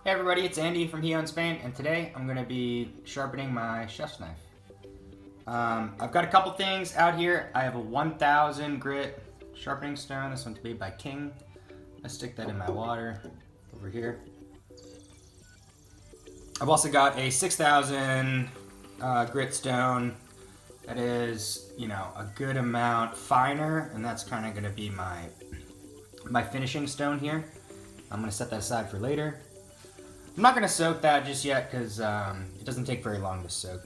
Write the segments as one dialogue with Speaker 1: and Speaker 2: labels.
Speaker 1: Hey everybody, it's Andy from Here in Spain, and today I'm going to be sharpening my chef's knife. I've got a couple things out here. I have a 1000 grit sharpening stone. This one's made by King. I stick that in my water over here. I've also got a 6000 grit stone that is, a good amount finer, and that's kind of going to be my finishing stone here. I'm going to set that aside for later. I'm not going to soak that just yet because it doesn't take very long to soak.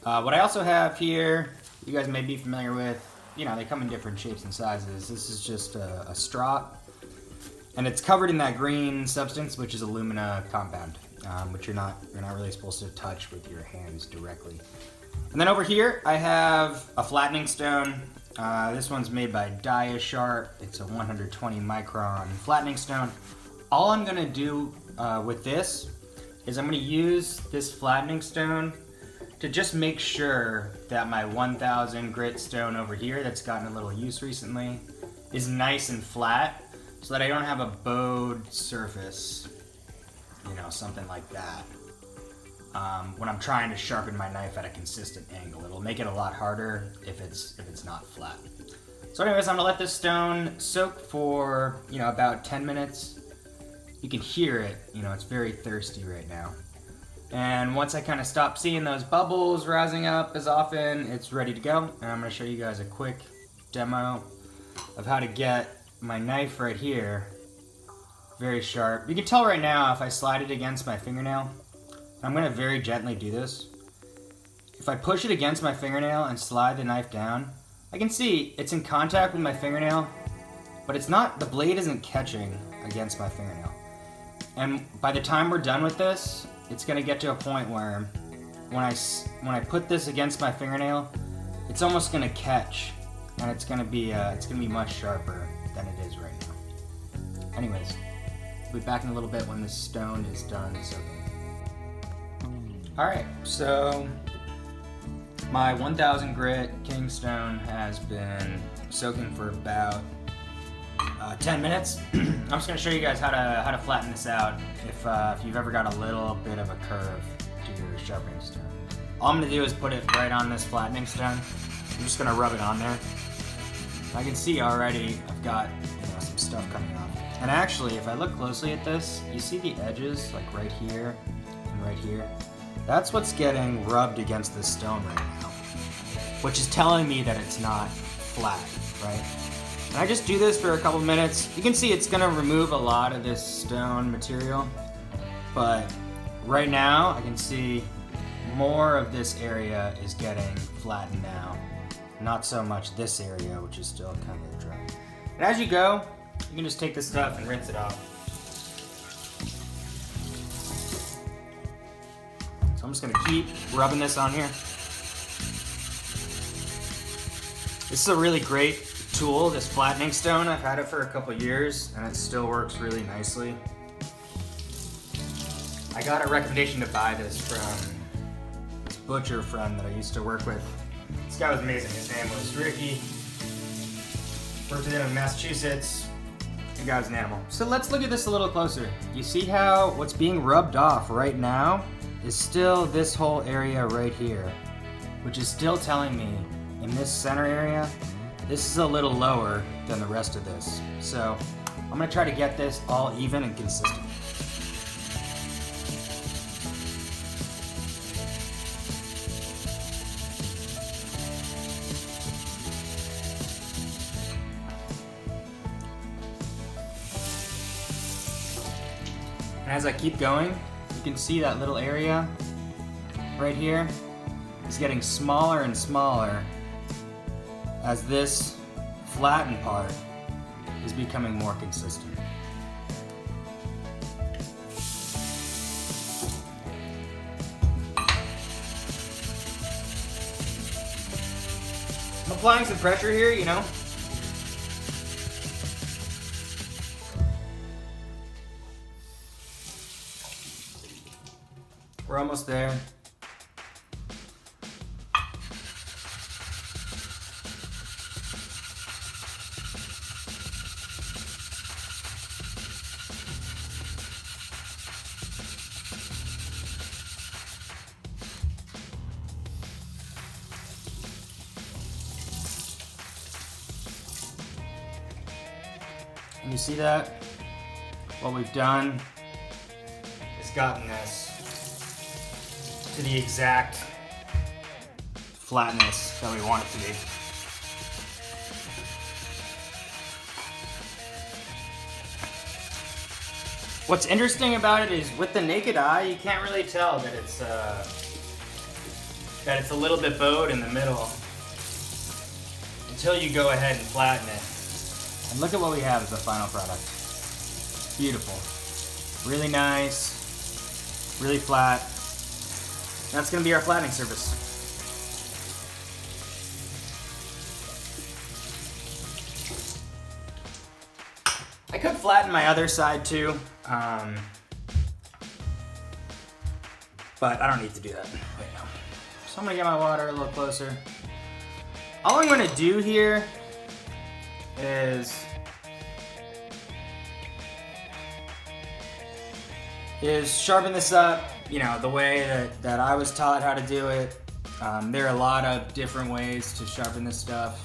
Speaker 1: What I also have here, you guys may be familiar with, they come in different shapes and sizes. This is just a strop, and it's covered in that green substance, which is alumina compound, which you're not really supposed to touch with your hands directly. And then over here, I have a flattening stone. This one's made by Sharp. It's a 120 micron flattening stone. All I'm gonna do with this is I'm gonna use this flattening stone to just make sure that my 1000 grit stone over here that's gotten a little use recently is nice and flat so that I don't have a bowed surface, something like that. When I'm trying to sharpen my knife at a consistent angle, it'll make it a lot harder if it's not flat. So anyways, I'm gonna let this stone soak for about 10 minutes. You can hear it, it's very thirsty right now. And once I kind of stop seeing those bubbles rising up as often, it's ready to go. And I'm gonna show you guys a quick demo of how to get my knife right here very sharp. You can tell right now if I slide it against my fingernail. I'm gonna very gently do this. If I push it against my fingernail and slide the knife down, I can see it's in contact with my fingernail, but the blade isn't catching against my fingernail. And by the time we're done with this, it's gonna get to a point where when I put this against my fingernail, it's almost gonna catch, and it's gonna be much sharper than it is right now. Anyways, we'll be back in a little bit when this stone is done soaking. All right, so my 1000 grit King stone has been soaking for about 10 minutes. I'm just going to show you guys how to flatten this out if you've ever got a little bit of a curve to your sharpening stone. All I'm going to do is put it right on this flattening stone. I'm just going to rub it on there. I can see already I've got some stuff coming off. And actually, if I look closely at this, you see the edges like right here and right here? That's what's getting rubbed against this stone right now, which is telling me that it's not flat, right? And I just do this for a couple minutes. You can see it's gonna remove a lot of this stone material, but right now I can see more of this area is getting flattened now. Not so much this area, which is still kind of dry. And as you go, you can just take this stuff and rinse it off. So I'm just gonna keep rubbing this on here. This is a really great tool, this flattening stone. I've had it for a couple years and it still works really nicely. I got a recommendation to buy this from this butcher friend that I used to work with. This guy was amazing. His name was Ricky. Worked with him in Massachusetts. The guy was an animal. So let's look at this a little closer. You see how what's being rubbed off right now is still this whole area right here, which is still telling me in this center area, this is a little lower than the rest of this. So I'm gonna try to get this all even and consistent. And as I keep going, you can see that little area right here is getting smaller and smaller as this flattened part is becoming more consistent. I'm applying some pressure here, We're almost there. Can you see that? What we've done is gotten this to the exact flatness that we want it to be. What's interesting about it is with the naked eye, you can't really tell that it's a little bit bowed in the middle until you go ahead and flatten it. And look at what we have as the final product. Beautiful. Really nice, really flat. That's gonna be our flattening surface. I could flatten my other side too, but I don't need to do that right now. So I'm gonna get my water a little closer. All I'm gonna do here is sharpen this up, you know, the way that I was taught how to do it. There are a lot of different ways to sharpen this stuff.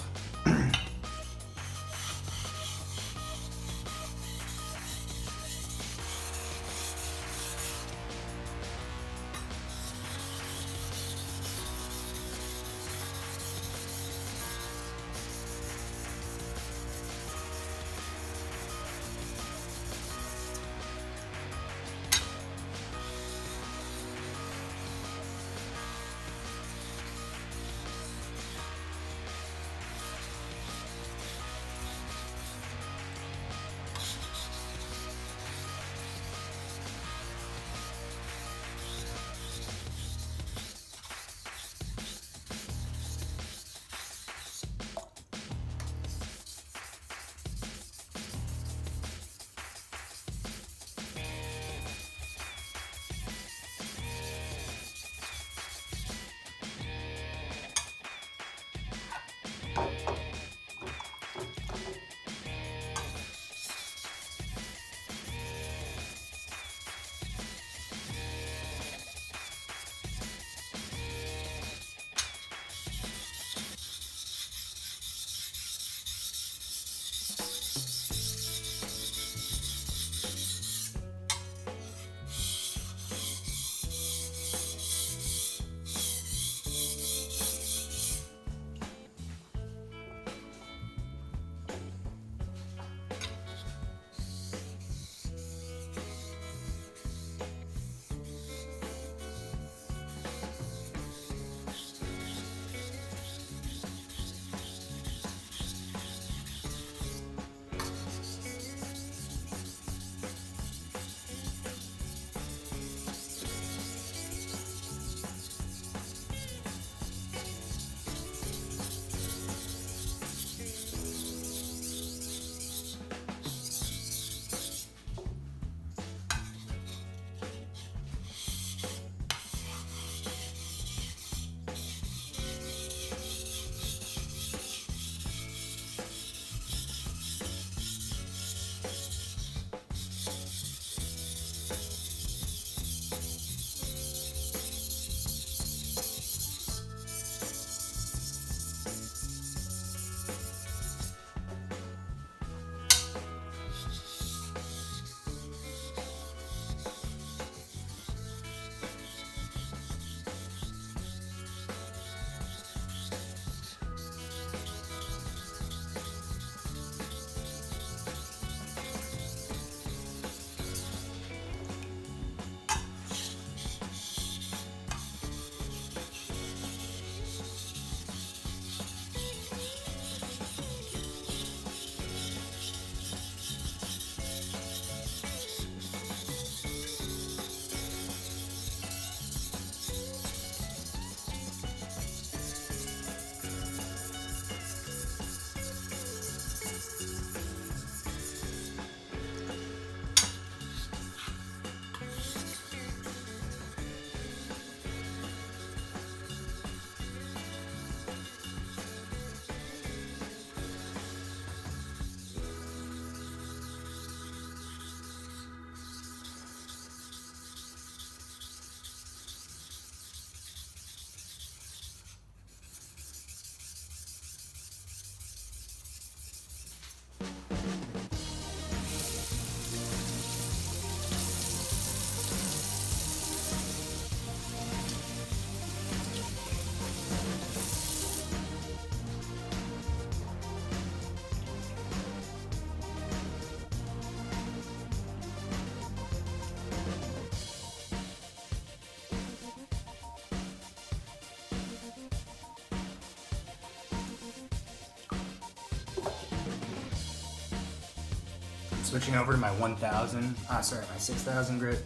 Speaker 1: switching over to my my 6,000 grit.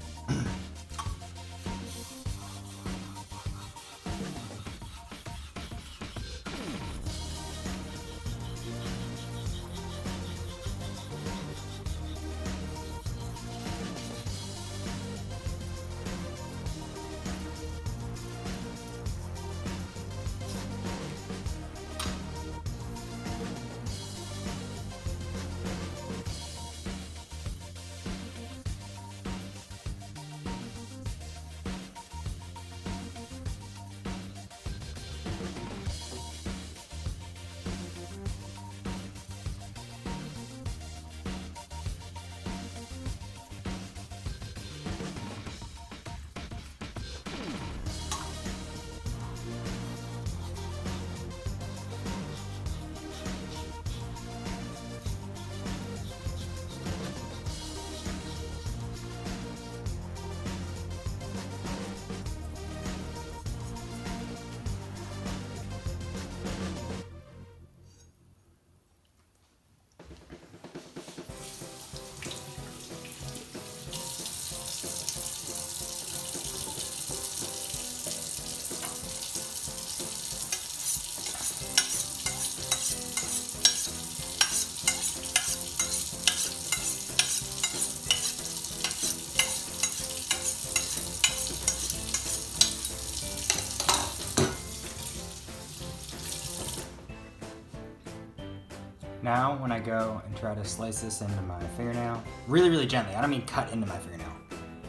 Speaker 1: Now, when I go and try to slice this into my fingernail, really, really gently, I don't mean cut into my fingernail.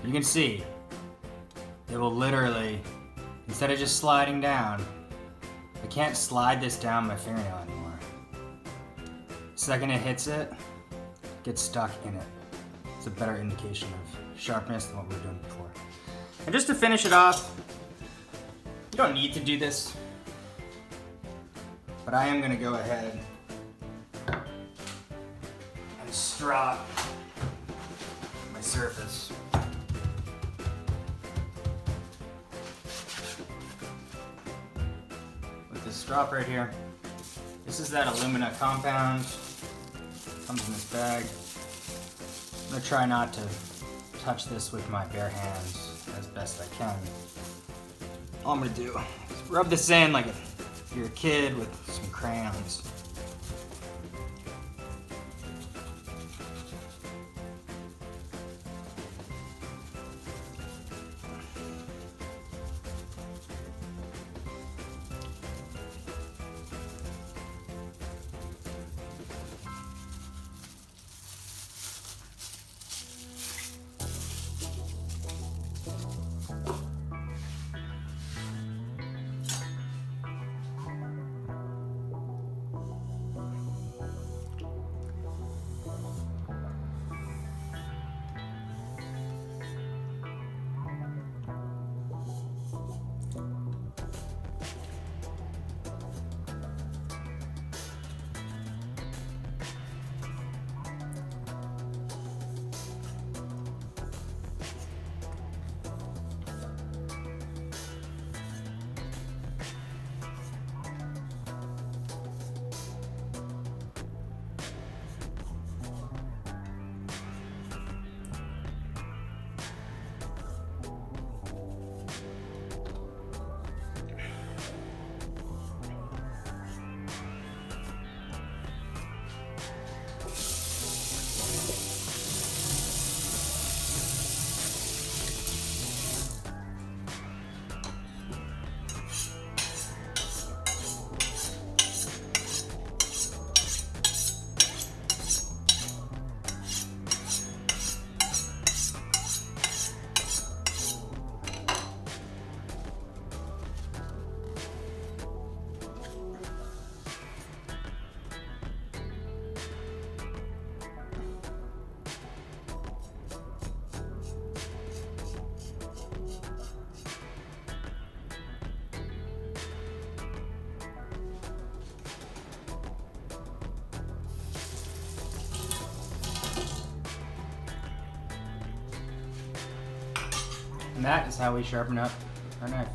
Speaker 1: You can see, it will literally, instead of just sliding down, I can't slide this down my fingernail anymore. The second it hits it, it gets stuck in it. It's a better indication of sharpness than what we were doing before. And just to finish it off, you don't need to do this, but I am gonna go ahead and strop my surface. With this strop right here. This is that alumina compound. Comes in this bag. I'm gonna try not to touch this with my bare hands as best I can. All I'm gonna do is rub this in like if you're a kid with some crayons. And that is how we sharpen up our knife.